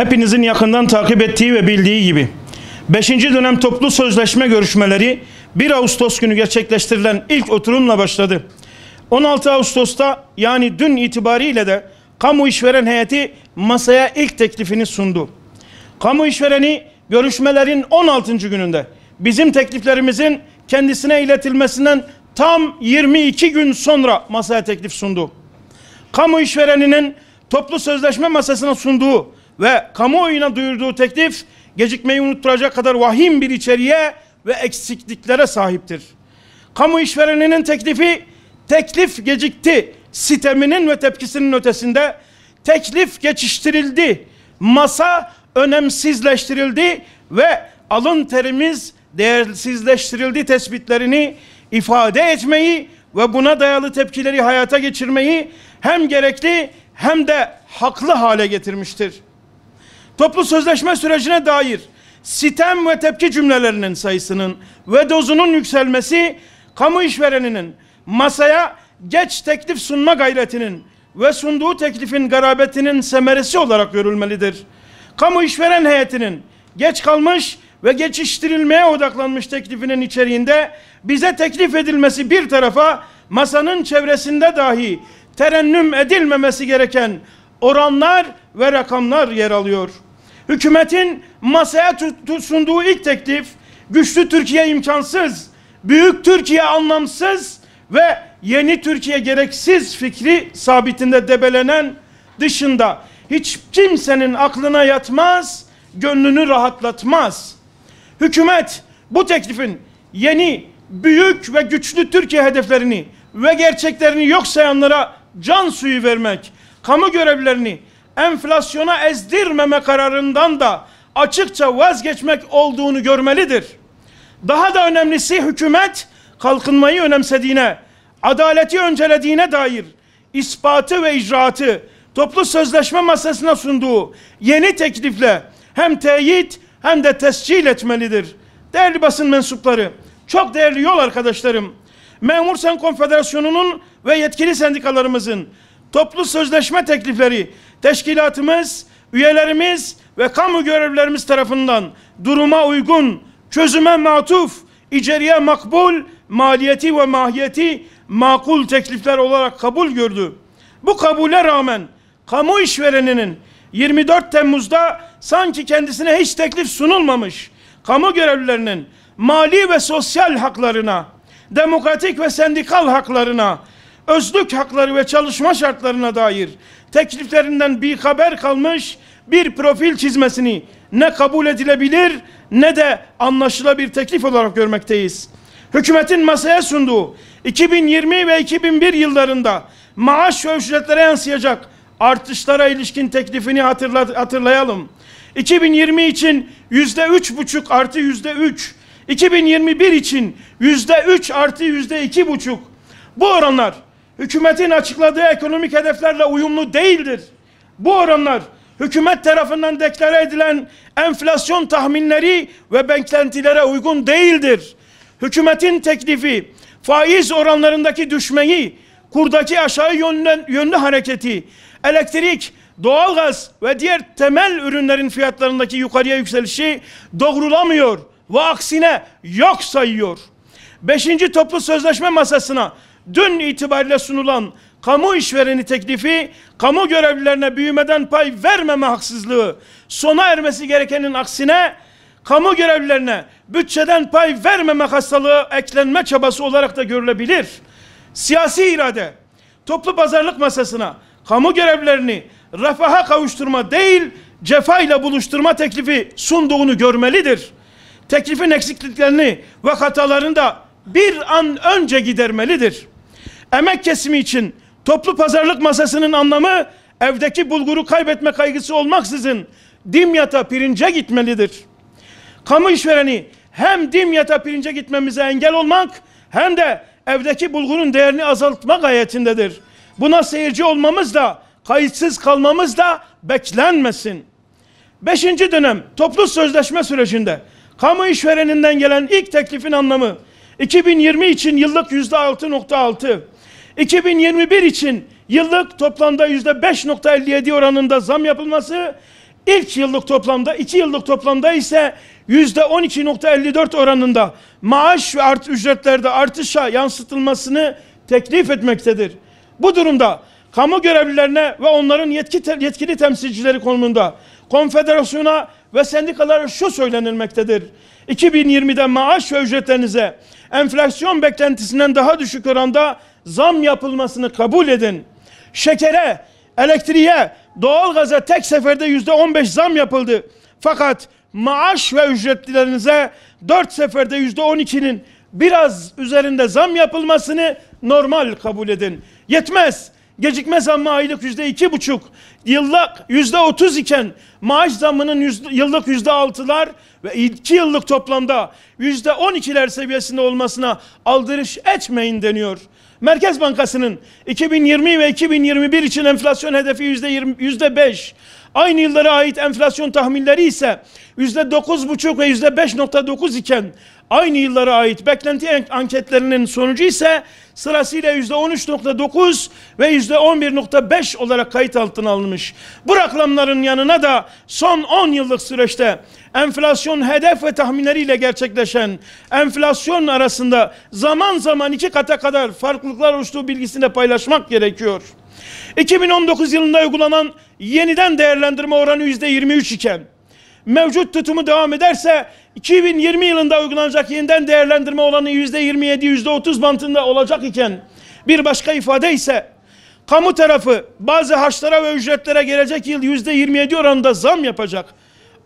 Hepinizin yakından takip ettiği ve bildiği gibi 5. dönem toplu sözleşme görüşmeleri 1 Ağustos günü gerçekleştirilen ilk oturumla başladı. 16 Ağustos'ta yani dün itibariyle de kamu işveren heyeti masaya ilk teklifini sundu. Kamu işvereni görüşmelerin 16. gününde bizim tekliflerimizin kendisine iletilmesinden tam 22 gün sonra masaya teklif sundu. Kamu işvereninin toplu sözleşme masasına sunduğu ve kamuoyuna duyurduğu teklif gecikmeyi unutturacak kadar vahim bir içeriğe ve eksikliklere sahiptir. Kamu işvereninin teklifi teklif gecikti siteminin ve tepkisinin ötesinde teklif geçiştirildi, masa önemsizleştirildi ve alın terimiz değersizleştirildi tespitlerini ifade etmeyi ve buna dayalı tepkileri hayata geçirmeyi hem gerekli hem de haklı hale getirmiştir. Toplu sözleşme sürecine dair sitem ve tepki cümlelerinin sayısının ve dozunun yükselmesi, kamu işvereninin masaya geç teklif sunma gayretinin ve sunduğu teklifin garabetinin semeresi olarak görülmelidir. Kamu işveren heyetinin geç kalmış ve geçiştirilmeye odaklanmış teklifinin içeriğinde bize teklif edilmesi bir tarafa, masanın çevresinde dahi terennüm edilmemesi gereken oranlar ve rakamlar yer alıyor. Hükümetin masaya sunduğu ilk teklif, güçlü Türkiye imkansız, büyük Türkiye anlamsız ve yeni Türkiye gereksiz fikri sabitinde debelenen dışında hiç kimsenin aklına yatmaz, gönlünü rahatlatmaz. Hükümet bu teklifin yeni, büyük ve güçlü Türkiye hedeflerini ve gerçeklerini yok sayanlara can suyu vermek, kamu görevlilerini enflasyona ezdirmeme kararından da açıkça vazgeçmek olduğunu görmelidir. Daha da önemlisi hükümet kalkınmayı önemsediğine, adaleti öncelediğine dair ispatı ve icraatı toplu sözleşme masasına sunduğu yeni teklifle hem teyit hem de tescil etmelidir. Değerli basın mensupları, çok değerli yol arkadaşlarım, Memur Sen Konfederasyonu'nun ve yetkili sendikalarımızın toplu sözleşme teklifleri teşkilatımız, üyelerimiz ve kamu görevlilerimiz tarafından duruma uygun, çözüme matuf, içeriye makbul, maliyeti ve mahiyeti makul teklifler olarak kabul gördü. Bu kabule rağmen kamu işvereninin 24 Temmuz'da sanki kendisine hiç teklif sunulmamış, kamu görevlilerinin mali ve sosyal haklarına, demokratik ve sendikal haklarına, özlük hakları ve çalışma şartlarına dair tekliflerinden bir haber kalmış bir profil çizmesini ne kabul edilebilir ne de anlaşılabilir teklif olarak görmekteyiz. Hükümetin masaya sunduğu 2020 ve 2001 yıllarında maaş ve ücretlere yansıyacak artışlara ilişkin teklifini hatırlayalım. 2020 için %3,5 artı %3, 2021 için %3 artı %2,5. Bu oranlar hükümetin açıkladığı ekonomik hedeflerle uyumlu değildir. Bu oranlar hükümet tarafından deklare edilen enflasyon tahminleri ve beklentilere uygun değildir. Hükümetin teklifi faiz oranlarındaki düşmeyi, kurdaki aşağı yönlü hareketi, elektrik, doğalgaz ve diğer temel ürünlerin fiyatlarındaki yukarıya yükselişi doğrulamıyor ve aksine yok sayıyor. 5. toplu sözleşme masasına dün itibariyle sunulan kamu işvereni teklifi, kamu görevlilerine büyümeden pay vermeme haksızlığı, sona ermesi gerekenin aksine kamu görevlilerine bütçeden pay vermeme hastalığı eklenme çabası olarak da görülebilir. Siyasi irade, toplu pazarlık masasına kamu görevlilerini refaha kavuşturma değil, cefayla buluşturma teklifi sunduğunu görmelidir. Teklifin eksikliklerini ve hatalarını da bir an önce gidermelidir. Emek kesimi için toplu pazarlık masasının anlamı evdeki bulguru kaybetme kaygısı olmaksızın dimyata pirince gitmelidir. Kamu işvereni hem dimyata pirince gitmemize engel olmak hem de evdeki bulgurun değerini azaltma gayetindedir. Buna seyirci olmamız da kayıtsız kalmamız da beklenmesin. 5. dönem toplu sözleşme sürecinde kamu işvereninden gelen ilk teklifin anlamı 2020 için yıllık %6,6, 2021 için yıllık toplamda %5,57 oranında zam yapılması, İlk yıllık toplamda, 2 yıllık toplamda ise %12,54 oranında maaş ve ücretlerde artışa yansıtılmasını teklif etmektedir. Bu durumda kamu görevlilerine ve onların yetkili temsilcileri konumunda konfederasyona ve sendikalara şu söylenilmektedir: 2020'de maaş ve ücretlerinize enflasyon beklentisinden daha düşük oranda zam yapılmasını kabul edin. Şekere, elektriğe, doğalgaza tek seferde %15 zam yapıldı. Fakat maaş ve ücretlerinize 4 seferde %12'nin biraz üzerinde zam yapılmasını normal kabul edin. Yetmez. Gecikme zammı aylık %2,5, yıllık %30 iken maaş zammının yıllık %6'lar ve 2 yıllık toplamda %12'ler seviyesinde olmasına aldırış etmeyin deniyor. Merkez Bankası'nın 2020 ve 2021 için enflasyon hedefi %5. Aynı yıllara ait enflasyon tahminleri ise %9,5 ve %5,9 iken aynı yıllara ait beklenti anketlerinin sonucu ise sırasıyla %13,9 ve %11,5 olarak kayıt altına alınmış. Bu rakamların yanına da son 10 yıllık süreçte enflasyon hedef ve tahminleriyle gerçekleşen enflasyon arasında zaman zaman 2 kata kadar farklılıklar oluştuğu bilgisini de paylaşmak gerekiyor. 2019 yılında uygulanan yeniden değerlendirme oranı %23 iken mevcut tutumu devam ederse 2020 yılında uygulanacak yeniden değerlendirme oranı %27, %30 bantında olacak iken bir başka ifade ise kamu tarafı bazı harçlara ve ücretlere gelecek yıl %27 oranında zam yapacak.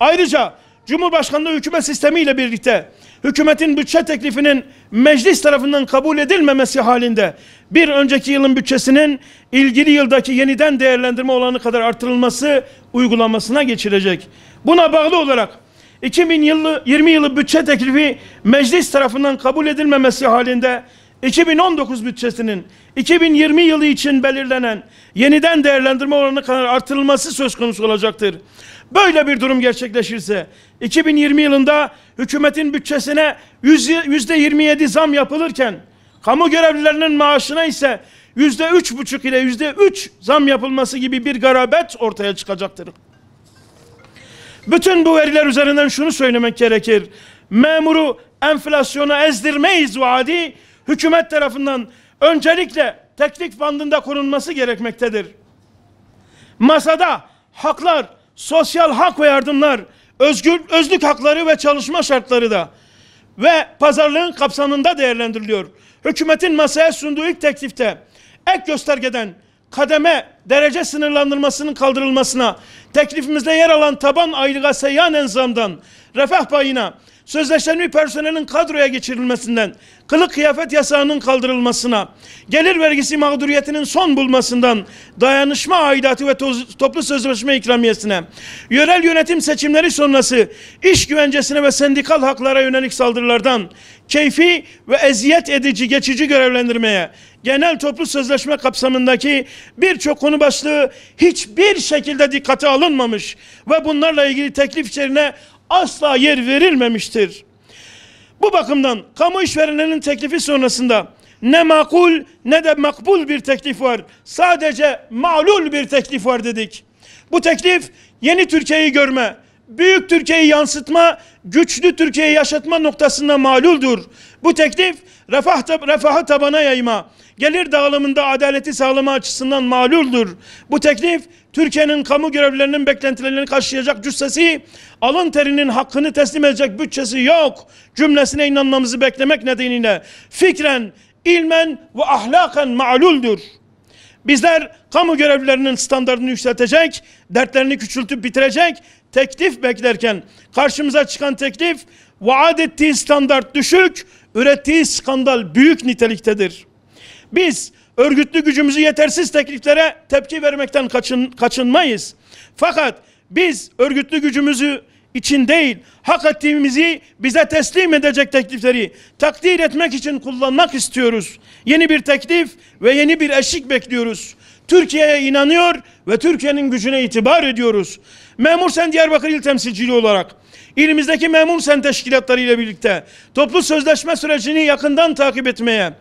Ayrıca Cumhurbaşkanlığı hükümet sistemiyle birlikte hükümetin bütçe teklifinin meclis tarafından kabul edilmemesi halinde bir önceki yılın bütçesinin ilgili yıldaki yeniden değerlendirme oranı kadar artırılması uygulamasına geçilecek. Buna bağlı olarak 2020 yılı bütçe teklifi meclis tarafından kabul edilmemesi halinde 2019 bütçesinin 2020 yılı için belirlenen yeniden değerlendirme oranı kadar artırılması söz konusu olacaktır. Böyle bir durum gerçekleşirse 2020 yılında hükümetin bütçesine %27 zam yapılırken kamu görevlilerinin maaşına ise %3,5 ile %3 zam yapılması gibi bir garabet ortaya çıkacaktır. Bütün bu veriler üzerinden şunu söylemek gerekir: memuru enflasyona ezdirmeyiz vaadi hükümet tarafından öncelikle teklif bandında korunması gerekmektedir. Masada haklar, sosyal hak ve yardımlar, özlük hakları ve çalışma şartları da ve pazarlığın kapsamında değerlendiriliyor. Hükümetin masaya sunduğu ilk teklifte ek göstergeden kademe derece sınırlandırmasının kaldırılmasına, teklifimizde yer alan taban aylığa seyyanen zamdan, refah payına, sözleşmeli personelin kadroya geçirilmesinden, kılık kıyafet yasağının kaldırılmasına, gelir vergisi mağduriyetinin son bulmasından, dayanışma aidatı ve toplu sözleşme ikramiyesine, yerel yönetim seçimleri sonrası iş güvencesine ve sendikal haklara yönelik saldırılardan, keyfi ve eziyet edici geçici görevlendirmeye, genel toplu sözleşme kapsamındaki birçok konu başlığı hiçbir şekilde dikkate alınmamış ve bunlarla ilgili teklif içeriğine asla yer verilmemiştir. Bu bakımdan kamu işverenlerinin teklifi sonrasında ne makul ne de makbul bir teklif var. Sadece ma'lul bir teklif var dedik. Bu teklif yeni Türkiye'yi görme, büyük Türkiye'yi yansıtma, güçlü Türkiye'yi yaşatma noktasında ma'luldur. Bu teklif refahı tabana yayma, gelir dağılımında adaleti sağlama açısından ma'luldur. Bu teklif Türkiye'nin kamu görevlilerinin beklentilerini karşılayacak cüssesi, alın terinin hakkını teslim edecek bütçesi yok cümlesine inanmamızı beklemek nedeniyle fikren, ilmen ve ahlaken ma'luldur. Bizler kamu görevlilerinin standartını yükseltecek, dertlerini küçültüp bitirecek teklif beklerken karşımıza çıkan teklif vaat ettiği standart düşük, ürettiği skandal büyük niteliktedir. Biz örgütlü gücümüzü yetersiz tekliflere tepki vermekten kaçınmayız. Fakat biz örgütlü gücümüzü için değil, hak ettiğimizi bize teslim edecek teklifleri takdir etmek için kullanmak istiyoruz. Yeni bir teklif ve yeni bir eşik bekliyoruz. Türkiye'ye inanıyor ve Türkiye'nin gücüne itibar ediyoruz. Memur Sen Diyarbakır İl Temsilciliği olarak ilimizdeki Memur Sen teşkilatları ile birlikte toplu sözleşme sürecini yakından takip etmeye,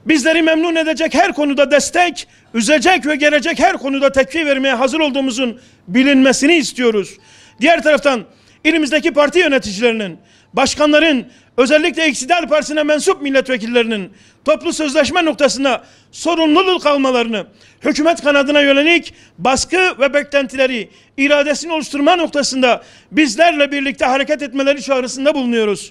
bizleri memnun edecek her konuda destek, üzecek ve gelecek her konuda tepki vermeye hazır olduğumuzun bilinmesini istiyoruz. Diğer taraftan ilimizdeki parti yöneticilerinin, başkanların, özellikle İktidar Partisi'ne mensup milletvekillerinin toplu sözleşme noktasında sorumluluk almalarını, hükümet kanadına yönelik baskı ve beklentileri, iradesini oluşturma noktasında bizlerle birlikte hareket etmeleri çağrısında bulunuyoruz.